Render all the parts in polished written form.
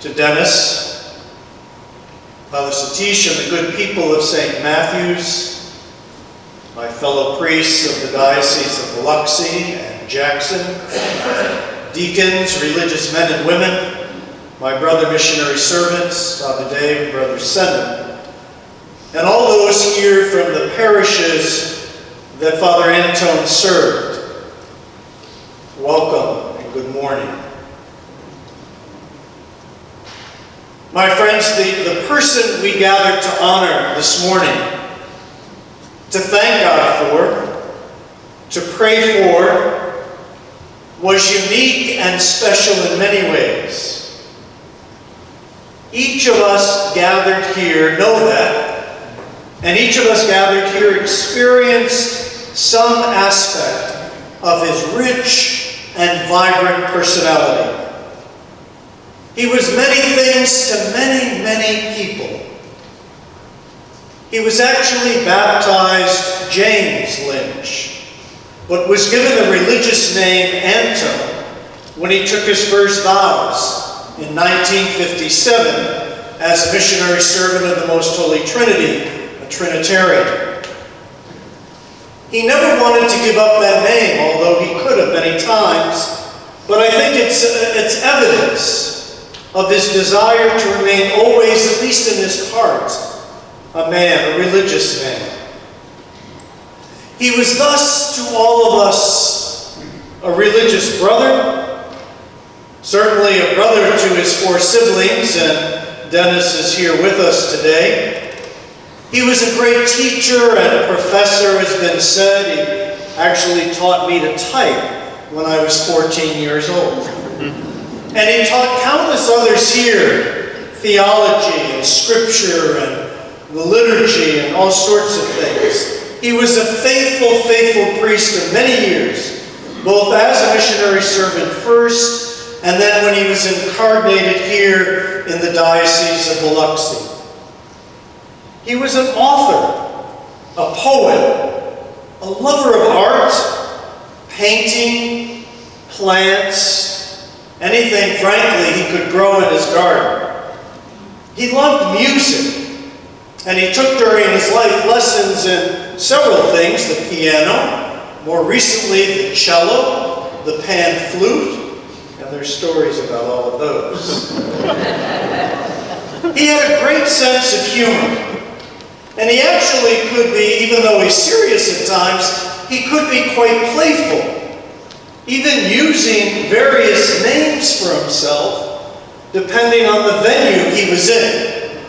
to Dennis, Father Satish, and the good people of St. Matthew's, my fellow priests of the Diocese of Biloxi and Jackson, deacons, religious men and women, my brother missionary servants, Father Dave and Brother Senan, and all those here from the parishes that Father Antone served. Welcome and good morning. My friends, the person we gathered to honor this morning, to thank God for, to pray for, was unique and special in many ways. Each of us gathered here know that, and each of us gathered here experienced some aspect of his rich and vibrant personality. He was many things to many, many people. He was actually baptized James Lynch, but was given the religious name Antone when he took his first vows in 1957 as a missionary servant of the Most Holy Trinity, a Trinitarian. He never wanted to give up that name, although he could have many times, but I think it's evidence of his desire to remain always, at least in his heart, a man, a religious man. He was thus to all of us a religious brother, certainly a brother to his 4 siblings, and Dennis is here with us today. He was a great teacher and a professor, has been said. He actually taught me to type when I was 14 years old. And he taught countless others here theology and Scripture and the liturgy and all sorts of things. He was a faithful priest for many years, both as a missionary servant first, and then when he was incarnated here in the Diocese of Biloxi. He was an author, a poet, a lover of art, painting, plants, anything, frankly, he could grow in his garden. He loved music, and he took during his life lessons in several things: the piano, more recently the cello, the pan flute, and there's stories about all of those. He had a great sense of humor, and he actually could be, even though he's serious at times, he could be quite playful, even using various names for himself, depending on the venue he was in.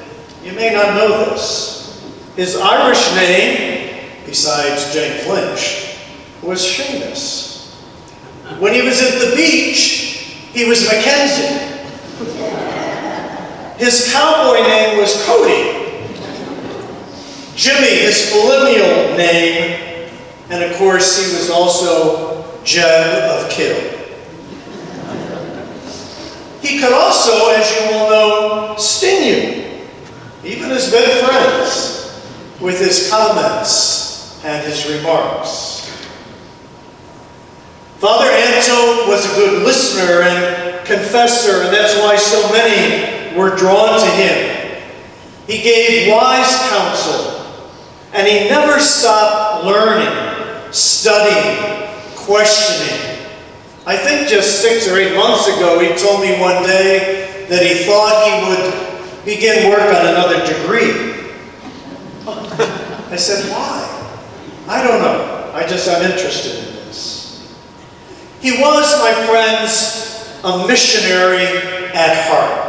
You may not know this. His Irish name, besides James Lynch, was Seamus. When he was at the beach, he was Mackenzie. His cowboy name was Cody. Jimmy, his familial name, and of course he was also Jeb of Kill. He could also, as you will know, sting you, even has been friends, with his comments and his remarks. Father Antone was a good listener and confessor, and that's why so many were drawn to him. He gave wise counsel, and he never stopped learning, studying, questioning. I think just 6 or 8 months ago, he told me one day that he thought he would begin work on another degree. I said, why? I don't know. I'm interested in this. He was, my friends, a missionary at heart.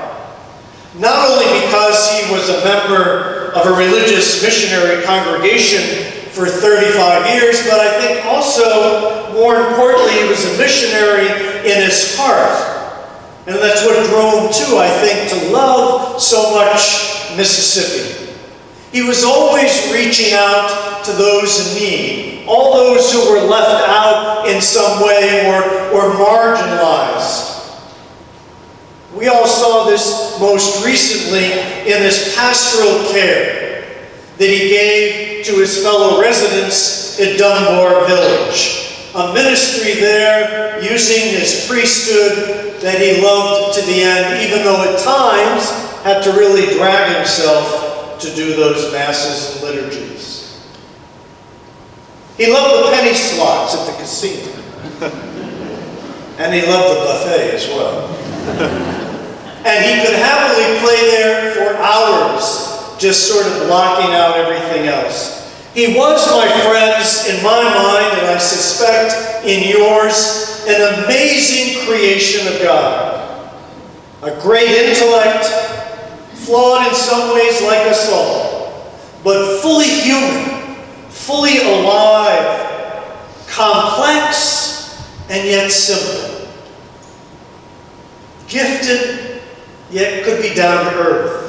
Not only because he was a member of a religious missionary congregation for 35 years, but I think also, more importantly, he was a missionary in his heart. And that's what drove him, too, I think, to love so much Mississippi. He was always reaching out to those in need, all those who were left out in some way or marginalized. We all saw this most recently in his pastoral care that he gave to his fellow residents at Dunbar Village. a ministry there using his priesthood that he loved to the end, even though at times had to really drag himself to do those masses and liturgies. He loved the penny slots at the casino. And he loved the buffet as well. And he could happily play there for hours, just sort of blocking out everything else. He was, my friends, in my mind, and I suspect in yours, an amazing creation of God. A great intellect, flawed in some ways like us all, but fully human, fully alive, complex, and yet simple. Gifted, yet could be down to earth.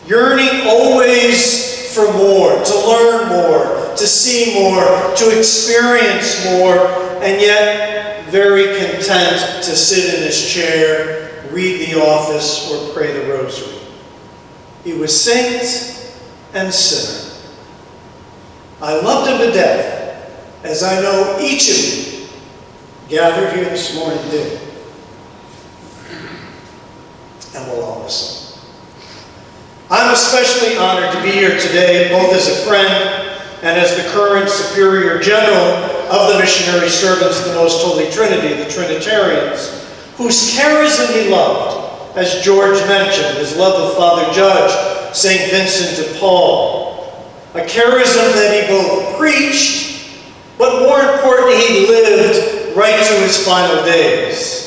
Yearning always for more, to learn more, to see more, to experience more, and yet very content to sit in his chair, read the office, or pray the rosary. He was saint and sinner. I loved him to death, as I know each of you gathered here this morning did. And we'll all miss him. I'm especially honored to be here today, both as a friend and as the current Superior General of the Missionary Servants of the Most Holy Trinity, the Trinitarians, whose charism he loved, as George mentioned, his love of Father Judge, St. Vincent de Paul. A charism that he both preached, but more importantly, he lived right to his final days.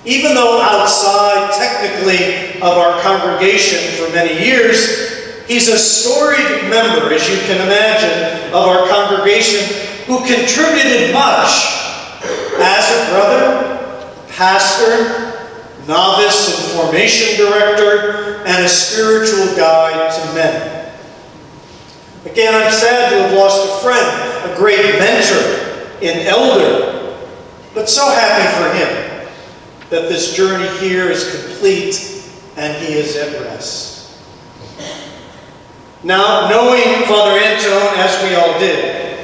Even though outside, technically, of our congregation for many years, he's a storied member, as you can imagine, of our congregation who contributed much as a brother, pastor, novice and formation director, and a spiritual guide to many. Again, I'm sad to have lost a friend, a great mentor, an elder, but so happy for him that this journey here is complete and he is at rest. Now, knowing Father Antone, as we all did,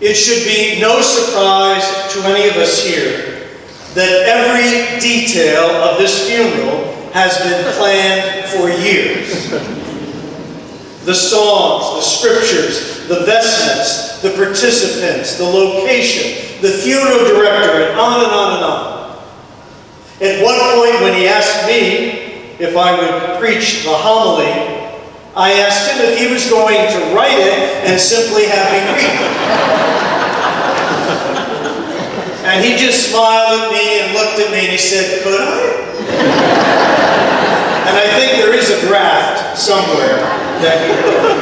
it should be no surprise to any of us here that every detail of this funeral has been planned for years. The songs, the scriptures, the vestments, the participants, the location, the funeral director, and on and on and on. At one point, when he asked me if I would preach the homily, I asked him if he was going to write it and simply have me read it. And he just smiled at me and looked at me and he said, "Could I?" And I think there is a draft somewhere that he wrote.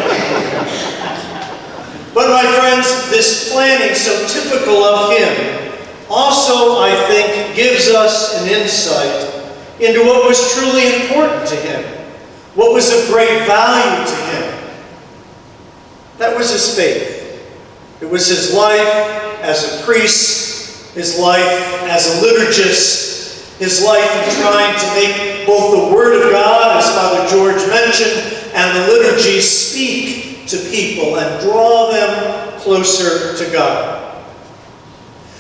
But my friends, this planning, so typical of him, also, I think, gives us an insight into what was truly important to him, what was of great value to him. That was his faith. It was his life as a priest, his life as a liturgist, his life in trying to make both the Word of God, as Father George mentioned, and the liturgy speak to people and draw them closer to God.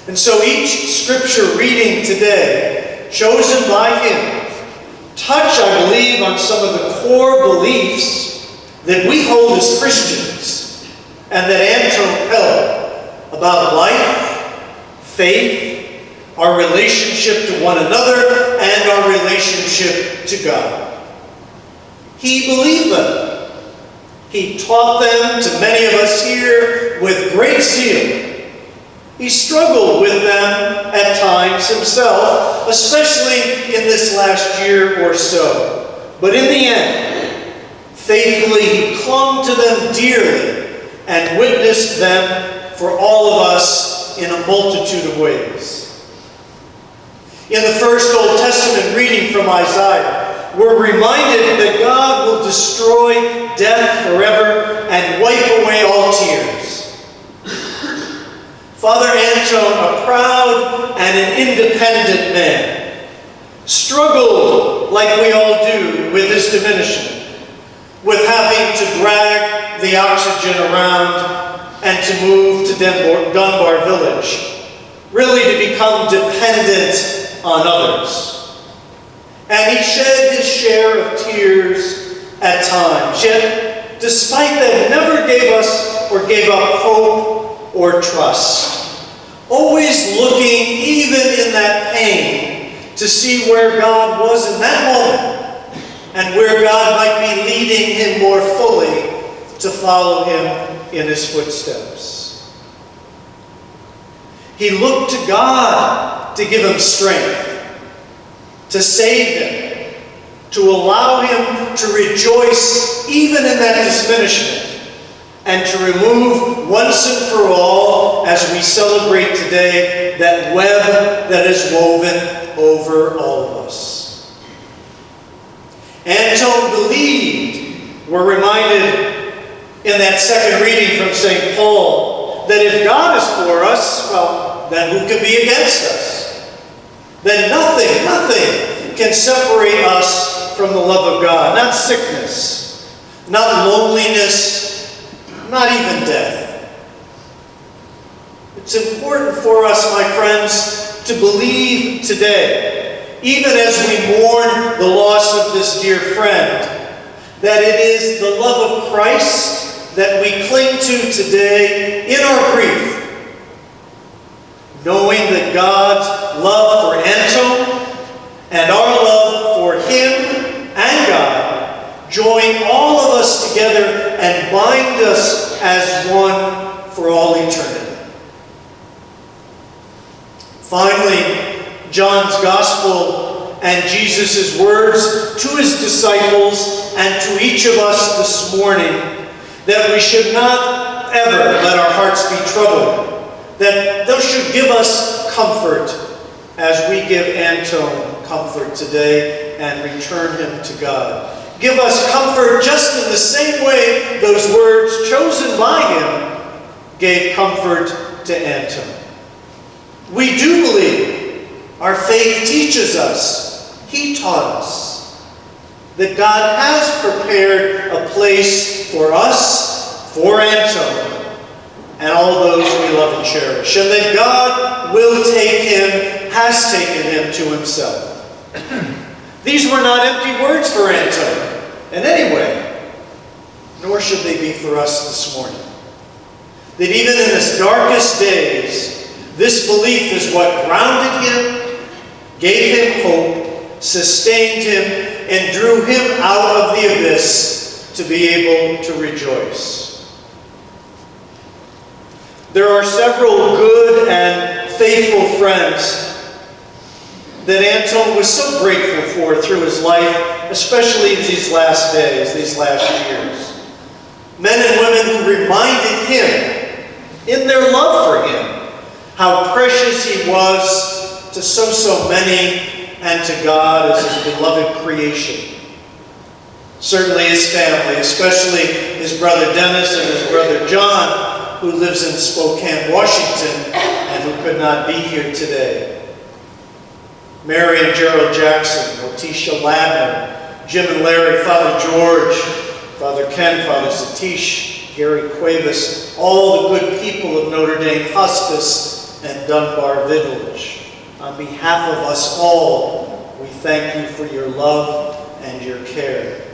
And so each scripture reading today, chosen by him, touch, I believe, on some of the core beliefs that we hold as Christians and that Antone held about life, faith, our relationship to one another, and our relationship to God. He believed them. He taught them to many of us here with great zeal. He struggled with them at times himself, especially in this last year or so. But in the end, faithfully he clung to them dearly and witnessed them for all of us in a multitude of ways. In the first Old Testament reading from Isaiah, we're reminded that God will destroy death forever and wipe away all tears. Father Antone, a proud and an independent man, struggled, like we all do, with his diminishment, with having to drag the oxygen around and to move to Dunbar Village, really to become dependent on others. And he shed his share of tears at times, yet despite that, never gave us or gave up hope or trust, always looking even in that pain to see where God was in that moment and where God might be leading him more fully to follow him in his footsteps. He looked to God to give him strength, to save him, to allow him to rejoice even in that diminishment, and to remove once and for all, as we celebrate today, that web that is woven over all of us. Antone believed, we're reminded in that second reading from St. Paul, that if God is for us, well, then who can be against us? Then nothing can separate us from the love of God. Not sickness, not loneliness, not even death. It's important for us, my friends, to believe today, even as we mourn the loss of this dear friend, that it is the love of Christ that we cling to today in our grief, knowing that God's love for Antone and our love for him and God join all of us together and bind us as one for all eternity. Finally, John's Gospel and Jesus' words to his disciples and to each of us this morning, that we should not ever let our hearts be troubled, that those should give us comfort as we give Antone comfort today and return him to God. Give us comfort just in the same way those words chosen by him gave comfort to Antone. We do believe, our faith teaches us, he taught us, that God has prepared a place for us, for Antone, and all those we love and cherish, and that God will take him, has taken him to himself. These were not empty words for Antone in any way, nor should they be for us this morning. That even in his darkest days, this belief is what grounded him, gave him hope, sustained him, and drew him out of the abyss to be able to rejoice. There are several good and faithful friends that Antone was so grateful for through his life, especially these last days, these last years. Men and women who reminded him, in their love for him, how precious he was to so many and to God as his beloved creation. Certainly his family, especially his brother Dennis and his brother John, who lives in Spokane, Washington, and who could not be here today. Mary and Gerald Jackson, Letitia Ladner, Jim and Larry, Father George, Father Ken, Father Satish, Gary Cuevas, all the good people of Notre Dame Hospice and Dunbar Village. On behalf of us all, we thank you for your love and your care.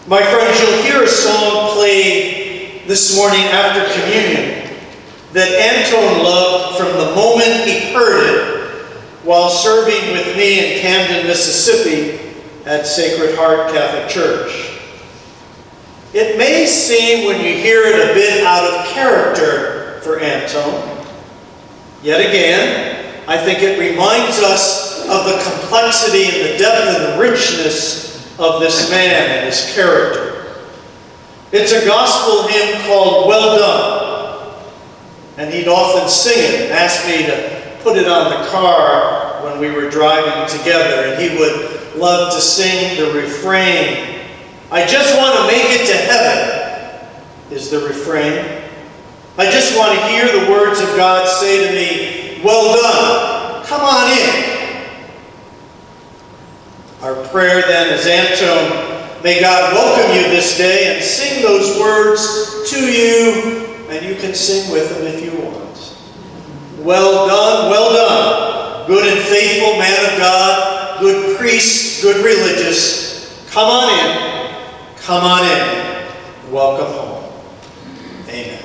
My friends, you'll hear a song played this morning after communion that Antone loved from the moment he heard it while serving with me in Camden, Mississippi at Sacred Heart Catholic Church. It may seem when you hear it a bit out of character for Antone. Yet again, I think it reminds us of the complexity and the depth and the richness of this man and his character. It's a gospel hymn called Well Done, and he'd often sing it and ask me to put it on the car when we were driving together, and he would love to sing the refrain. I just want to make it to heaven is the refrain. I just want to hear the words of God say to me, well done, come on in. Our prayer then is, Antone, may God welcome you this day and sing those words to to you, and you can sing with them if you want. Well done, good and faithful man of God, good priest, good religious. Come on in, welcome home. Amen.